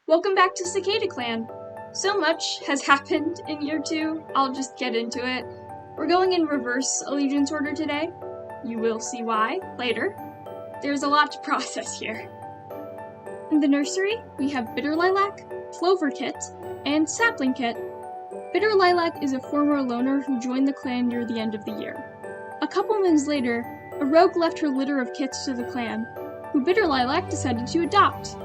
Welcome back to CicadaClan. So much has happened in year 2, I'll just get into it. We're going in reverse allegiance order today. You will see why later. There's a lot to process here. In the nursery, we have Bitter Lilac, Clover Kit, and Sapling Kit. Bitter Lilac is a former loner who joined the clan near the end of the year. A couple months later, a rogue left her litter of kits to the clan, who Bitter Lilac decided to adopt.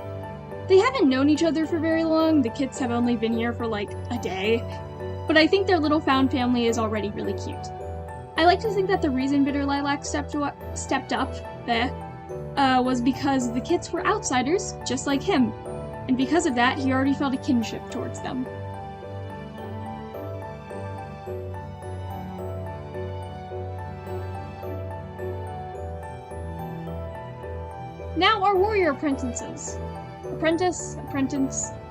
They haven't known each other for very long, the kits have only been here for like a day, but I think their little found family is already really cute. I like to think that the reason Bitter Lilac stepped up was because the kits were outsiders, just like him, and because of that, he already felt a kinship towards them. Now our warrior apprentices. Apprentice,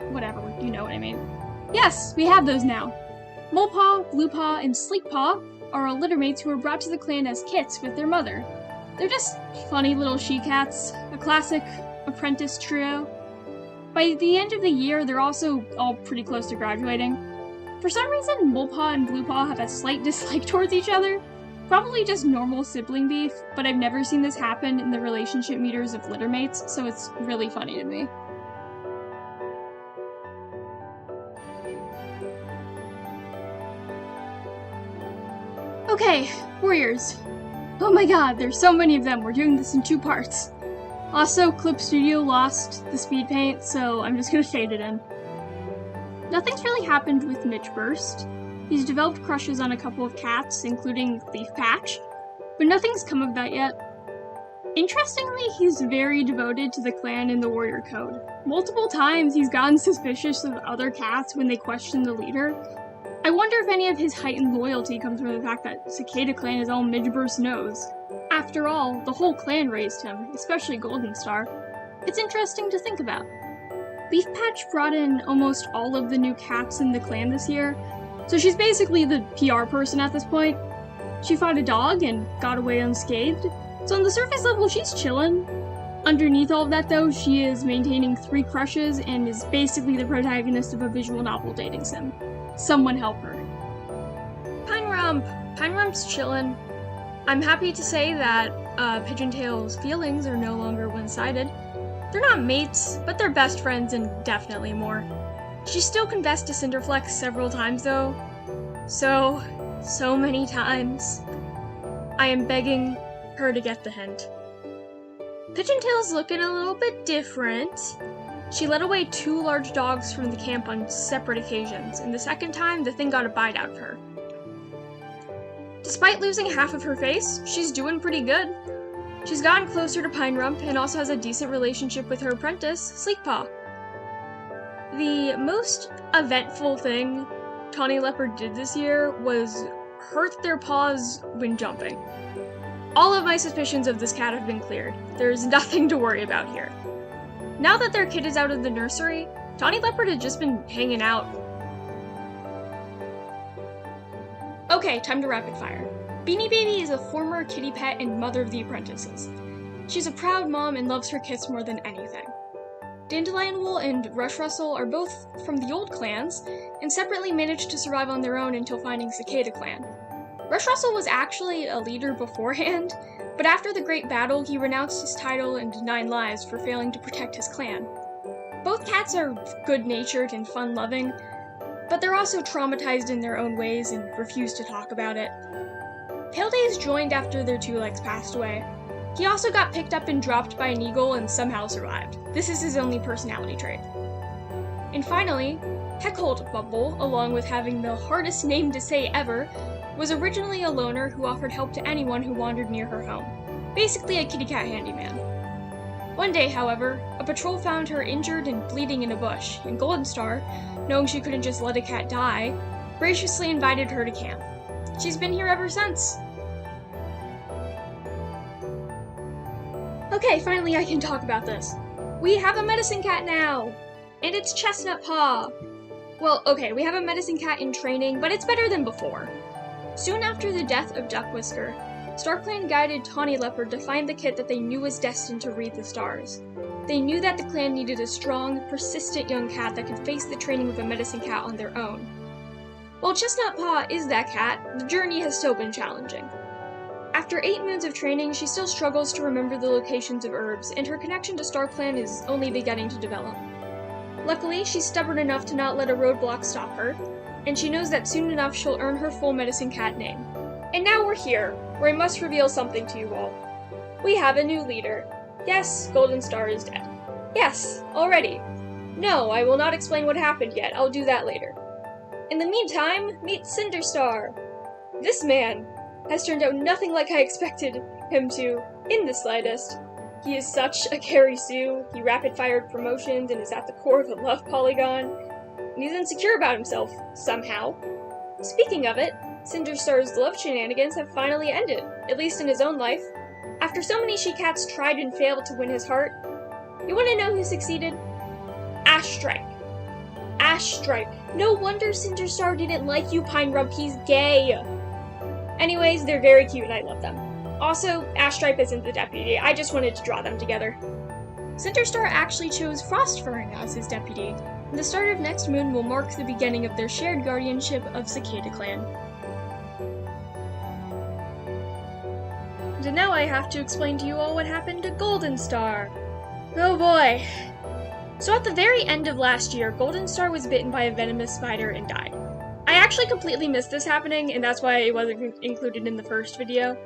whatever, you know what I mean. Yes, we have those now. Molepaw, Bluepaw, and Sleekpaw are our littermates who were brought to the clan as kits with their mother. They're just funny little she-cats, a classic apprentice trio. By the end of the year, they're also all pretty close to graduating. For some reason, Molepaw and Bluepaw have a slight dislike towards each other. Probably just normal sibling beef, but I've never seen this happen in the relationship meters of littermates, so it's really funny to me. Okay, warriors. Oh my god, there's so many of them, we're doing this in 2 parts. Also, Clip Studio lost the Speedpaint, so I'm just gonna fade it in. Nothing's really happened with Mitch Burst. He's developed crushes on a couple of cats, including Leaf Patch, but nothing's come of that yet. Interestingly, he's very devoted to the clan and the warrior code. Multiple times he's gotten suspicious of other cats when they question the leader. I wonder if any of his heightened loyalty comes from the fact that CicadaClan is all Midge Burst knows. After all, the whole clan raised him, especially Golden Star. It's interesting to think about. Leaf Patch brought in almost all of the new cats in the clan this year, so she's basically the PR person at this point. She fought a dog and got away unscathed, so on the surface level she's chillin'. Underneath all of that though, she is maintaining 3 crushes and is basically the protagonist of a visual novel dating sim. Someone help her. Pinerump's chillin'. I'm happy to say that Pigeontail's feelings are no longer one-sided. They're not mates, but they're best friends and definitely more. She still confessed to Cinderflex several times though. So many times. I am begging her to get the hint. Pigeontail's looking a little bit different. She led away 2 large dogs from the camp on separate occasions, and the second time, the thing got a bite out of her. Despite losing half of her face, she's doing pretty good. She's gotten closer to Pinerump and also has a decent relationship with her apprentice, Sleekpaw. The most eventful thing Tawny Leopard did this year was hurt their paws when jumping. All of my suspicions of this cat have been cleared. There's nothing to worry about here. Now that their kid is out of the nursery, Tawny Leopard has just been hanging out. Okay, time to rapid fire. Beanie Baby is a former kitty pet and mother of the apprentices. She's a proud mom and loves her kits more than anything. Dandelion Wool and Rush Rustle are both from the old clans, and separately managed to survive on their own until finding CicadaClan. Rush Rustle was actually a leader beforehand, but after the Great Battle, he renounced his title and 9 lives for failing to protect his clan. Both cats are good-natured and fun-loving, but they're also traumatized in their own ways and refuse to talk about it. Pale Days joined after their 2 legs passed away. He also got picked up and dropped by an eagle and somehow survived. This is his only personality trait. And finally, Heckhold Bubble, along with having the hardest name to say ever, was originally a loner who offered help to anyone who wandered near her home. Basically a kitty cat handyman. One day, however, a patrol found her injured and bleeding in a bush, and Golden Star, knowing she couldn't just let a cat die, graciously invited her to camp. She's been here ever since. Okay, finally I can talk about this. We have a medicine cat now! And it's Chestnut Paw! Well, okay, we have a medicine cat in training, but it's better than before. Soon after the death of Duck Whisker, StarClan guided Tawny Leopard to find the kit that they knew was destined to read the stars. They knew that the clan needed a strong, persistent young cat that could face the training of a medicine cat on their own. While Chestnut Paw is that cat, the journey has still been challenging. After 8 moons of training, she still struggles to remember the locations of herbs, and her connection to StarClan is only beginning to develop. Luckily, she's stubborn enough to not let a roadblock stop her, and she knows that soon enough she'll earn her full medicine cat name. And now we're here, where I must reveal something to you all. We have a new leader. Yes, Golden Star is dead. Yes, already. No, I will not explain what happened yet, I'll do that later. In the meantime, meet Cinderstar. This man has turned out nothing like I expected him to, in the slightest. He is such a Carrie Sue, he rapid-fired promotions and is at the core of a love polygon, and he's insecure about himself, somehow. Speaking of it, Cinderstar's love shenanigans have finally ended, at least in his own life. After so many she-cats tried and failed to win his heart, you wanna know who succeeded? Ash Stripe. Ash Stripe. No wonder Cinderstar didn't like you, Pine Rump, he's gay! Anyways, they're very cute and I love them. Also, Ash Stripe isn't the deputy, I just wanted to draw them together. Cinderstar actually chose Frostfern as his deputy, and the start of next moon will mark the beginning of their shared guardianship of CicadaClan. And now I have to explain to you all what happened to Golden Star. Oh boy. So at the very end of last year, Golden Star was bitten by a venomous spider and died. I actually completely missed this happening, and that's why it wasn't included in the first video.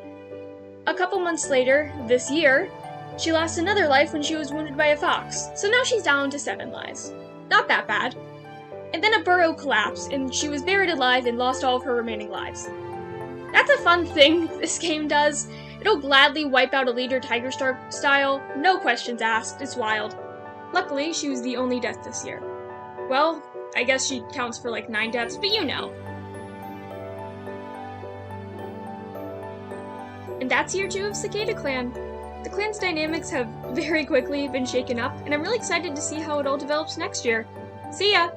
A couple months later, this year, she lost another life when she was wounded by a fox, so now she's down to 7 lives. Not that bad. And then a burrow collapsed, and she was buried alive and lost all of her remaining lives. That's a fun thing this game does. It'll gladly wipe out a leader Tiger Star style, no questions asked, it's wild. Luckily, she was the only death this year. Well, I guess she counts for like 9 deaths, but you know. And that's year 2 of CicadaClan. The clan's dynamics have very quickly been shaken up, and I'm really excited to see how it all develops next year. See ya!